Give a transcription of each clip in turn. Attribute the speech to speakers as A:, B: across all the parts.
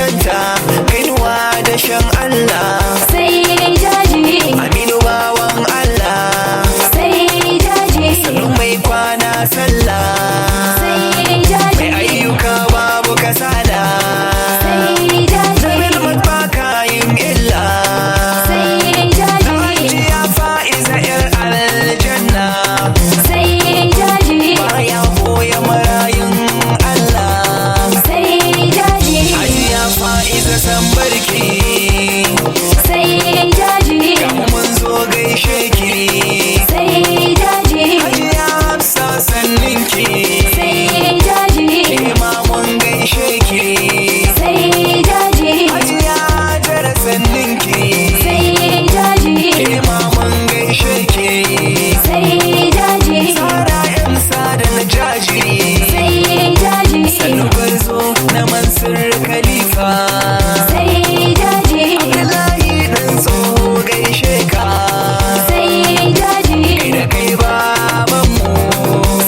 A: cancanta kainuwa da shan Allah
B: sai jaji
A: Aminu bawan Allah
B: sai jaji
A: sannu mai kwana sallah
B: sai jaji
A: mai ayyuka babu kasala
B: sai jaji
A: zamin baka yin illa
B: sai jaji
A: hajiya fa'iza yar aljanna
B: sai jaji
A: baya boye marayun Allah
B: sai jaji
A: hajiya fa'iza san barki
B: sai jaji
A: kamu mun zo gaishe ki
B: sai jaji
A: hajiya hafsa sanninki
B: sai jaji
A: ke ma mun gaishe ki
B: sai jaji
A: hajiya jara sanninki
B: sai jaji
A: ke ma mun gaishe ki
B: sai jaji
A: tsara yan sada na jaji
B: sai jaji
A: sannu gwarzo na mansur khalifa
B: sai jaji
A: Abdullahi dan tsoho gaishe ka
B: sai jaji
A: kai da kai babanmu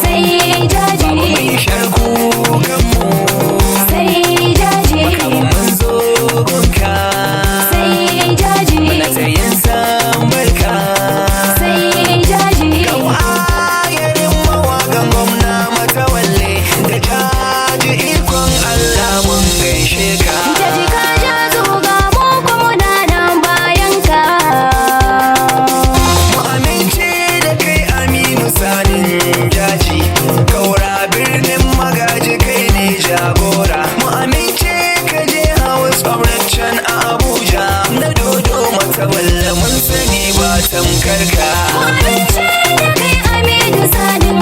B: sai jaji
A: mai sharku kanmu
B: sai jaji
A: mun zo gunka
B: sai jaji
A: muna tsayin san barka
B: sai jaji
A: Kau ayarin mawakan gwamna matawalle da jaji ikon Allah mun gaishe ka
B: jaji ka ja zuga mu kuma na nan bayan ka
A: mu amince da kai Aminu Sanin jaji Kaura birnin magaji kai ne jagora mu amince ka je House of Representatives a Abuja na dodo matawalle mun sani ba tamkar ka
B: Amince da kai Aminu Sanin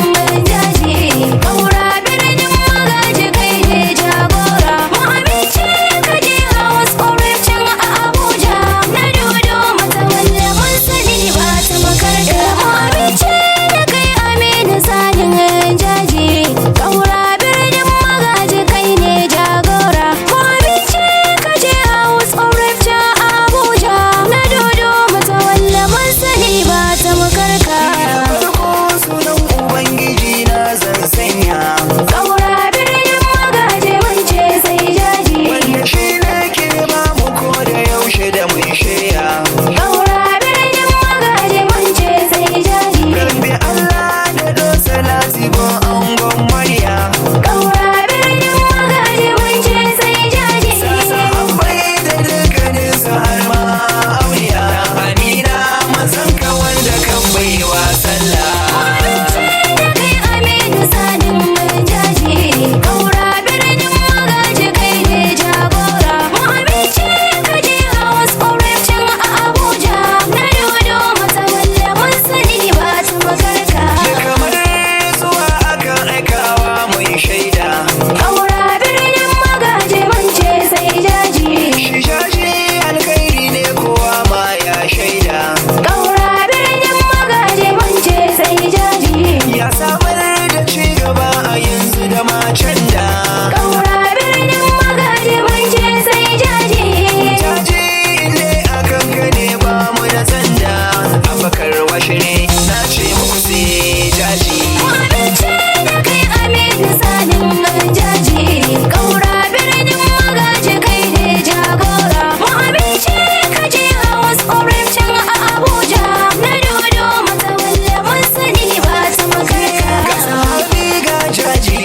B: jaji Kaura birnin magaji kai ne jagora mu amince ka je House of Representatives a Abuja na dodo matawalle mun sani ba ta makarka mu amince da kai Aminu Sanin jaji Kaura birnin magaji kai ne jagora mu amince ka je House of Representatives a Abuja na dodo matawalle mun sani ba ta makarka
A: farko sunan ubangiji na zan sanya
B: Kaura birnin magaji mun ce sai jaji
A: wanda shi ne ke ba mu ko da yaushe da mun shaya
B: Kaura birnin magaji mun ce sai jaji
A: rabbi Allah da do salati go angon Mariya
B: Kaura birnin magaji mun ce sai jaji
A: sahabbai da dukkanin su har ma auliya Amina mazan ka wanda kan baiwa sallah
B: Amince da kai Aminu Sanin jaji Kaura birnin magaji kai ne jagora mu amince ka je House of Representatives a Abuja na dodo matawalle mun sani ba ta makarka
A: da kamar zuwa akan aikawa mun shaida
B: Kaura birnin magaji mun ce sai jaji
A: shi jaji alkhairi ne kowa ma ya shaida
B: Kaura birnin magaji mun ce sai jaji
A: ya samar da ci gaba a yanzu da macen da
B: Kaura birnin magaji mun ce sai jaji
A: jaji ne akan gane ba mu da sanda abakar washe ne na ce muku sai jaji
B: mu amince da kai Aminu Sanin jaji Kaura birnin magaji kai ne jagora mu amince ka je House of Representatives a Abuja na dodo matawalle mun sani ba ta makarka
A: ga sahabi ga jaji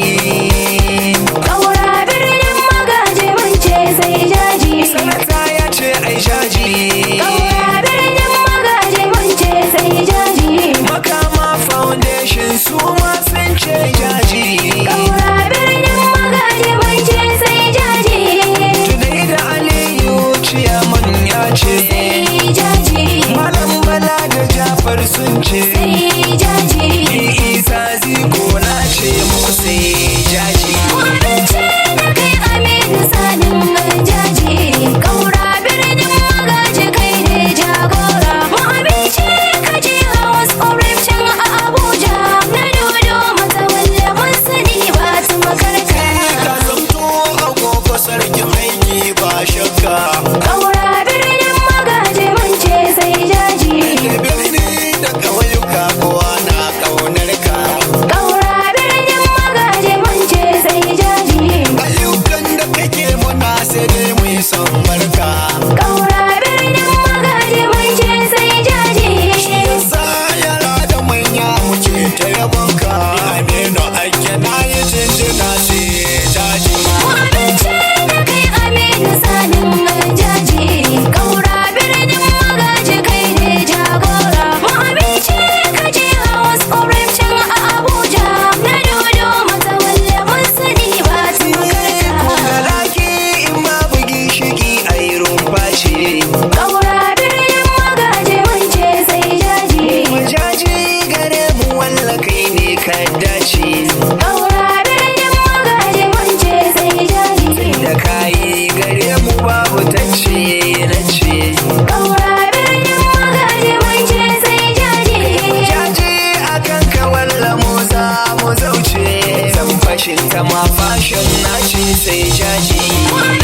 B: Kaura birnin magaji mun ce sai jaji
A: sanata ya ce ai jaji
B: Kaura birnin magaji mun ce sai jaji
A: makama foundation su ma sun ce jaji
B: Kaura birnin magaji mun ce sai jaji
A: tunai da aliyu ciyaman ya ce
B: sai jaji
A: malam bala da jafar sun ce
B: sai jaji
A: isa ziko na ce muku sai jaji
B: mu amince da kai Aminu Sanin jaji Kaura birnin magaji kai ne jagora mu amince ka je House of Representatives a Abuja na dodo matawalle mun sani ba ta makarka
A: ka zamto agogo sarkin aiki ba shakka
B: Kaura birnin magaji mun ce sai jaji
A: da birni da ƙauyuka kowa na ƙaunar ka
B: Kaura birnin magaji mun ce sai jaji
A: ayyukan da kake muna sai dai mu yi sai jaji